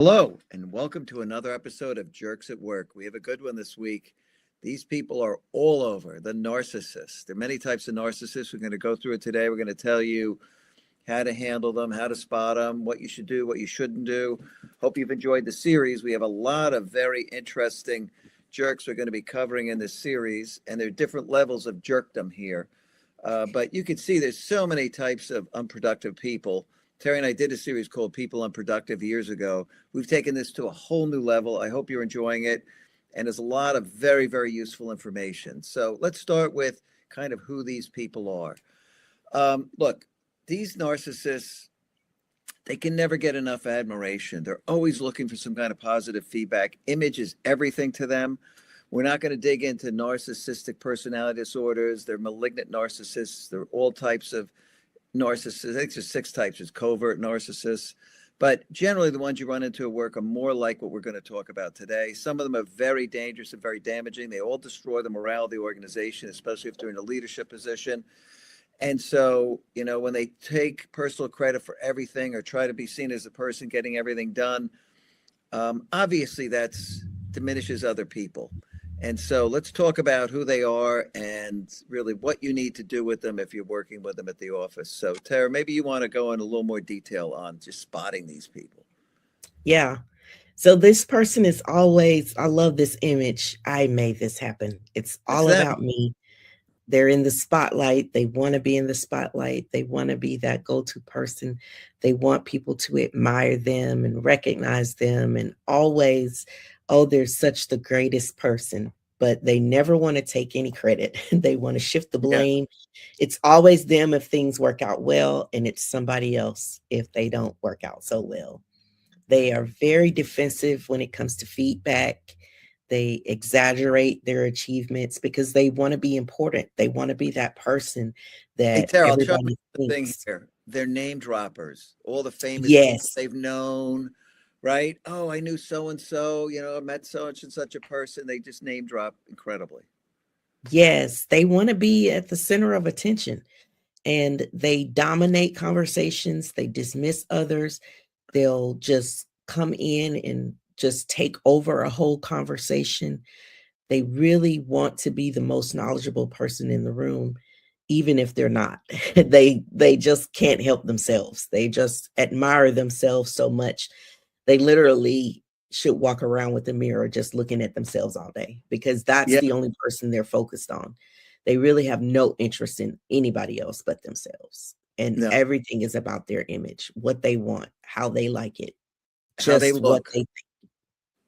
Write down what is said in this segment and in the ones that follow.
Hello, and welcome to another episode of Jerks at Work. We have a good one this week. These people are all over, the narcissists. There are many types of narcissists. We're going to go through it today. We're going to tell you how to handle them, how to spot them, what you should do, what you shouldn't do. Hope you've enjoyed the series. We have a lot of very interesting jerks we're going to be covering in this series, and there are different levels of jerkdom here. But you can see there's so many types of unproductive people. Terry and I did a series called People Unproductive years ago. We've taken this to a whole new level. I hope you're enjoying it. And there's a lot of very, very useful information. So let's start with kind of who these people are. Look, these narcissists, they can never get enough admiration. They're always looking for some kind of positive feedback. Image is everything to them. We're not going to dig into narcissistic personality disorders. They're malignant narcissists. They're all types of narcissists. I think there's 6 types. There's covert narcissists. But generally, the ones you run into at work are more like what we're going to talk about today. Some of them are very dangerous and very damaging. They all destroy the morale of the organization, especially if they're in a leadership position. And so, when they take personal credit for everything or try to be seen as the person getting everything done, obviously that diminishes other people. And so let's talk about who they are and really what you need to do with them if you're working with them at the office. So, Tara, maybe you want to go in a little more detail on just spotting these people. Yeah. So this person is always, I love this image. I made this happen. It's That's all them. about me. They're in the spotlight. They want to be in the spotlight. They want to be that go-to person. They want people to admire them and recognize them and always, oh, they're such the greatest person. But they never want to take any credit. They want to shift the Yeah. blame. It's always them if things work out well, and it's somebody else if they don't work out so well. They are very defensive when it comes to feedback. They exaggerate their achievements because they want to be important. They want to be that person Hey, that Tara, I'll jump everybody into the thing thinks. here. They're name droppers. All the famous people Yes, they've known, right? Oh, I knew so-and-so, I met such and such a person. They just name drop incredibly. yes. They want to be at the center of attention and they dominate conversations. They dismiss others. They'll just come in and just take over a whole conversation. They really want to be the most knowledgeable person in the room, even if they're not. They just can't help themselves. They just admire themselves so much. They literally should walk around with a mirror just looking at themselves all day because that's Yeah, the only person they're focused on. They really have no interest in anybody else but themselves. And no, everything is about their image, what they want, how they like it, how they just what look. they think.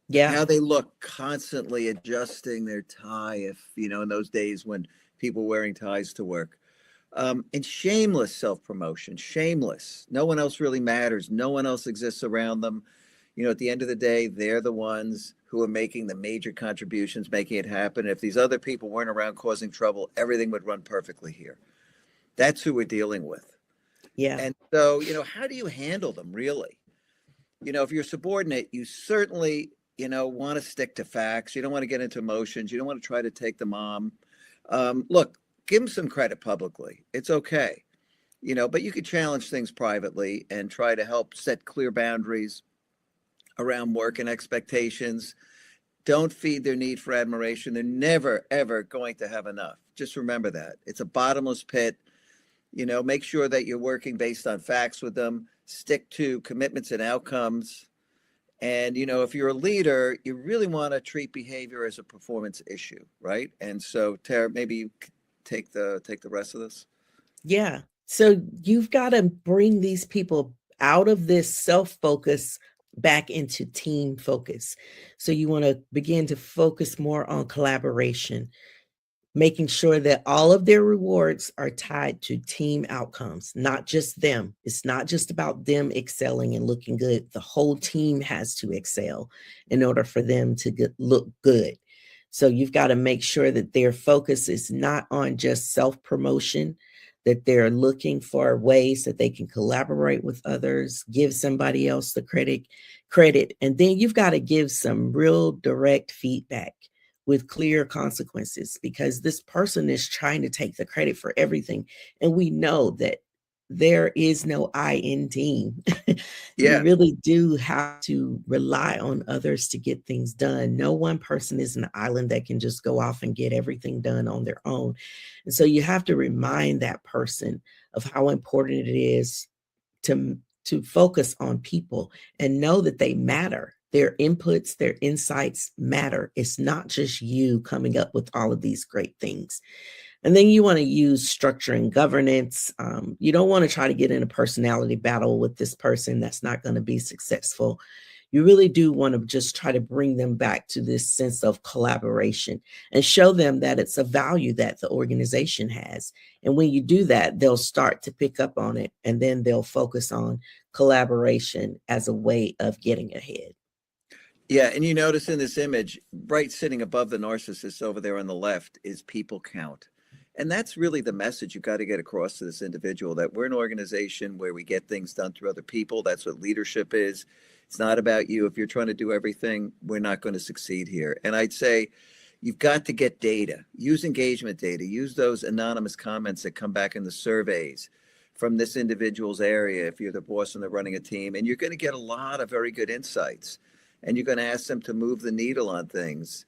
Yeah. How they look, constantly adjusting their tie if in those days when people were wearing ties to work. And shameless self-promotion, shameless. No one else really matters. No one else exists around them. At the end of the day, they're the ones who are making the major contributions, making it happen. If these other people weren't around causing trouble, everything would run perfectly here. That's who we're dealing with. Yeah. And so, how do you handle them really? If you're subordinate, you certainly, want to stick to facts. You don't want to get into emotions. You don't want to try to take them on. Look, give them some credit publicly. It's okay, but you could challenge things privately and try to help set clear boundaries around work and expectations. Don't feed their need for admiration. They're never, ever going to have enough. Just remember that. It's a bottomless pit. Make sure that you're working based on facts with them. Stick to commitments and outcomes. And if you're a leader, you really want to treat behavior as a performance issue, right? And so, Tara, maybe you take the rest of this. Yeah. So you've got to bring these people out of this self-focus back into team focus. So you want to begin to focus more on collaboration, making sure that all of their rewards are tied to team outcomes, not just them. It's not just about them excelling and looking good. The whole team has to excel in order for them to look good. So you've got to make sure that their focus is not on just self-promotion, that they're looking for ways that they can collaborate with others, give somebody else the credit. And then you've got to give some real direct feedback with clear consequences because this person is trying to take the credit for everything. And we know that there is no I in team. You Yeah. really do have to rely on others to get things done. No one person is an island that can just go off and get everything done on their own. And so you have to remind that person of how important it is to focus on people and know that they matter. Their inputs, their insights matter. It's not just you coming up with all of these great things. And then you want to use structure and governance. You don't want to try to get in a personality battle with this person. That's not going to be successful. You really do want to just try to bring them back to this sense of collaboration and show them that it's a value that the organization has. And when you do that, they'll start to pick up on it, and then they'll focus on collaboration as a way of getting ahead. Yeah, and you notice in this image, right sitting above the narcissist over there on the left is people count. And that's really the message you've got to get across to this individual, that we're an organization where we get things done through other people. That's what leadership is. It's not about you. If you're trying to do everything, we're not going to succeed here. And I'd say you've got to get data, use engagement data, use those anonymous comments that come back in the surveys from this individual's area if you're the boss and they're running a team. And you're going to get a lot of very good insights. And you're going to ask them to move the needle on things.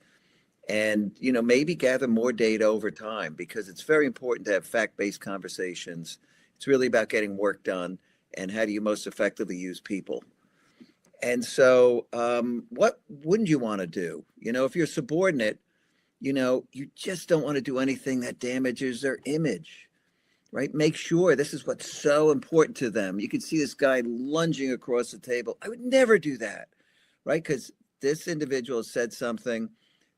And, maybe gather more data over time, because it's very important to have fact-based conversations. It's really about getting work done and how do you most effectively use people. And so what wouldn't you want to do? If you're subordinate, you just don't want to do anything that damages their image, right? Make sure this is what's so important to them. You can see this guy lunging across the table. I would never do that, right? Because this individual has said something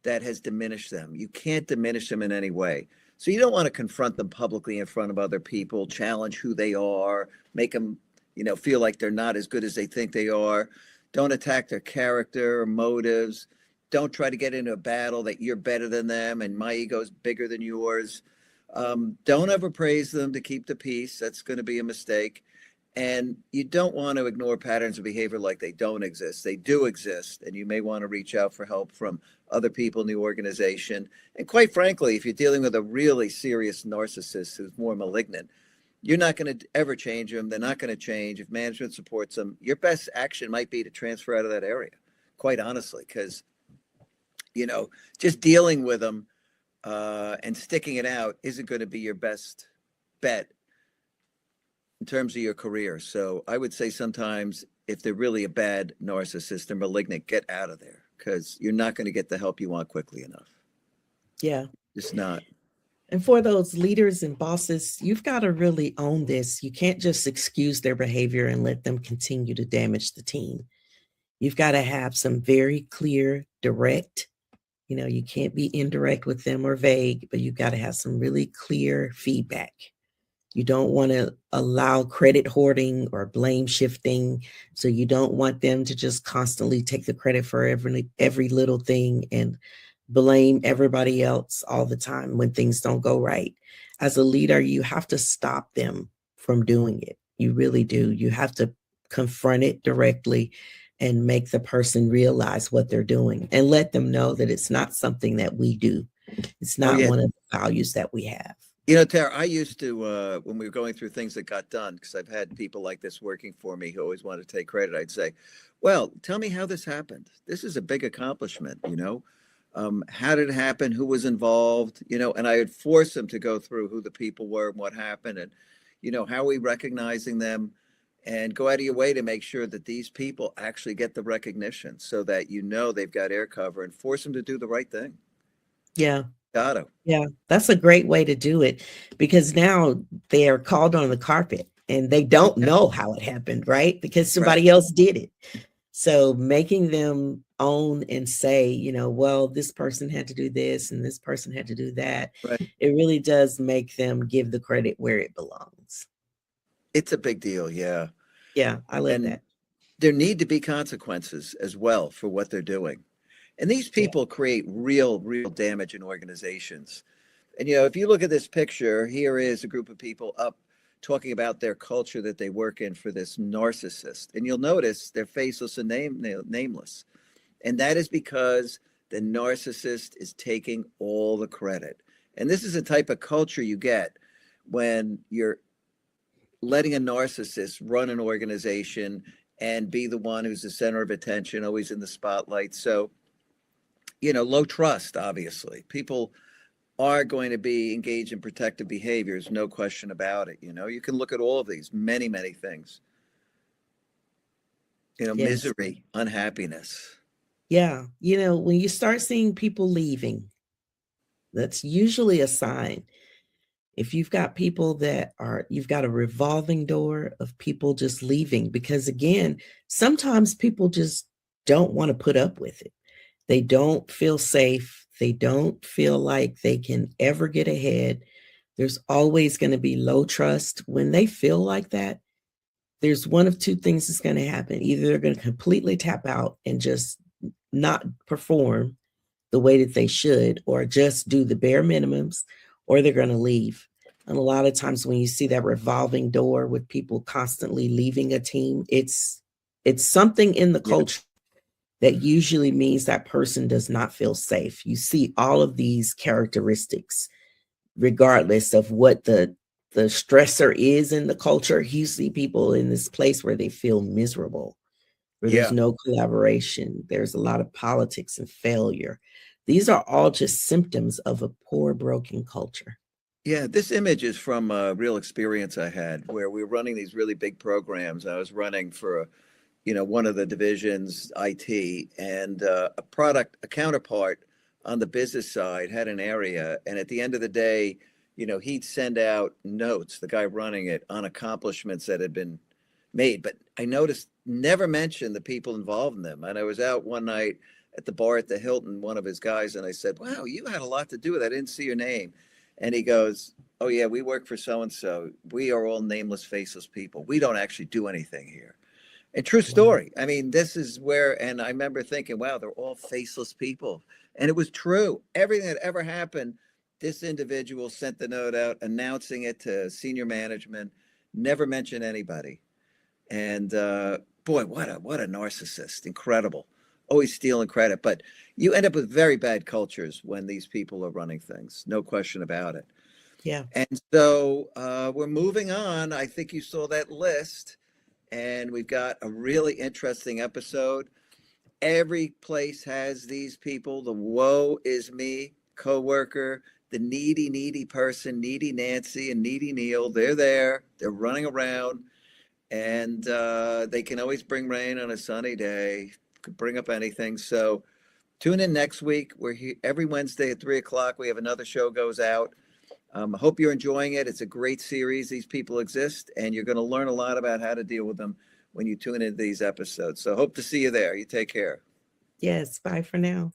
that has diminished them. You can't diminish them in any way. So you don't want to confront them publicly in front of other people, challenge who they are, make them, feel like they're not as good as they think they are. Don't attack their character or motives. Don't try to get into a battle that you're better than them and my ego is bigger than yours. Don't ever praise them to keep the peace. That's going to be a mistake. And you don't want to ignore patterns of behavior like they don't exist. They do exist, and you may want to reach out for help from other people in the organization. And quite frankly, if you're dealing with a really serious narcissist who's more malignant, you're not going to ever change them. They're not going to change. If management supports them, your best action might be to transfer out of that area, quite honestly, because, just dealing with them and sticking it out isn't going to be your best bet in terms of your career. So I would say sometimes if they're really a bad narcissist and malignant, get out of there, because you're not going to get the help you want quickly enough. Yeah. Just not. And for those leaders and bosses, you've got to really own this. You can't just excuse their behavior and let them continue to damage the team. You've got to have some very clear, direct, you can't be indirect with them or vague, but you've got to have some really clear feedback. You don't want to allow credit hoarding or blame shifting. So you don't want them to just constantly take the credit for every little thing and blame everybody else all the time when things don't go right. As a leader, you have to stop them from doing it. You really do. You have to confront it directly and make the person realize what they're doing and let them know that it's not something that we do. It's not one of the values that we have. Tara, I used to, when we were going through things that got done, because I've had people like this working for me who always wanted to take credit, I'd say, well, tell me how this happened. This is a big accomplishment, how did it happen? Who was involved? And I would force them to go through who the people were and what happened and, how are we recognizing them, and go out of your way to make sure that these people actually get the recognition so that, they've got air cover, and force them to do the right thing. Yeah. Got to. Yeah, that's a great way to do it, because now they are called on the carpet and they don't know how it happened, right? Because somebody else did it. So making them own and say, well, this person had to do this and this person had to do that. Right. It really does make them give the credit where it belongs. It's a big deal. Yeah. Yeah, I love that. There need to be consequences as well for what they're doing. And these people create real damage in organizations. And, if you look at this picture, here is a group of people up talking about their culture that they work in for this narcissist. And you'll notice they're faceless and nameless. And that is because the narcissist is taking all the credit. And this is a type of culture you get when you're letting a narcissist run an organization and be the one who's the center of attention, always in the spotlight. So, low trust, obviously. People are going to be engaged in protective behaviors, no question about it. You can look at all of these, many, many things. Yes. Misery, unhappiness. Yeah. When you start seeing people leaving, that's usually a sign. If you've got people you've got a revolving door of people just leaving, because again, sometimes people just don't want to put up with it. They don't feel safe. They don't feel like they can ever get ahead. There's always going to be low trust. When they feel like that, there's one of two things that's going to happen. Either they're going to completely tap out and just not perform the way that they should, or just do the bare minimums, or they're going to leave. And a lot of times when you see that revolving door with people constantly leaving a team, it's something in the culture that usually means that person does not feel safe. You see all of these characteristics, regardless of what the stressor is in the culture. You see people in this place where they feel miserable, where there's no collaboration. There's a lot of politics and failure. These are all just symptoms of a poor, broken culture. Yeah, this image is from a real experience I had where we were running these really big programs. I was running for one of the divisions, IT, and a counterpart on the business side had an area. And at the end of the day, he'd send out notes, the guy running it, on accomplishments that had been made. But I noticed never mentioned the people involved in them. And I was out one night at the bar at the Hilton, one of his guys, and I said, "Wow, you had a lot to do with it. I didn't see your name." And he goes, "Oh, yeah, we work for so-and-so. We are all nameless, faceless people. We don't actually do anything here." And true story. I mean, this is where, and I remember thinking, wow, they're all faceless people. And it was true. Everything that ever happened, this individual sent the note out announcing it to senior management, never mentioned anybody. And boy, what a narcissist. Incredible. Always stealing credit. But you end up with very bad cultures when these people are running things. No question about it. Yeah. And so we're moving on. I think you saw that list. And we've got a really interesting episode. Every place has these people. The woe is me coworker, the needy person, needy Nancy and needy Neil. They're there. They're running around, and they can always bring rain on a sunny day. Could bring up anything. So tune in next week. We're here every Wednesday at 3:00. We have another show goes out. I hope you're enjoying it. It's a great series. These people exist, and you're going to learn a lot about how to deal with them when you tune into these episodes. So hope to see you there. You take care. Yes. Bye for now.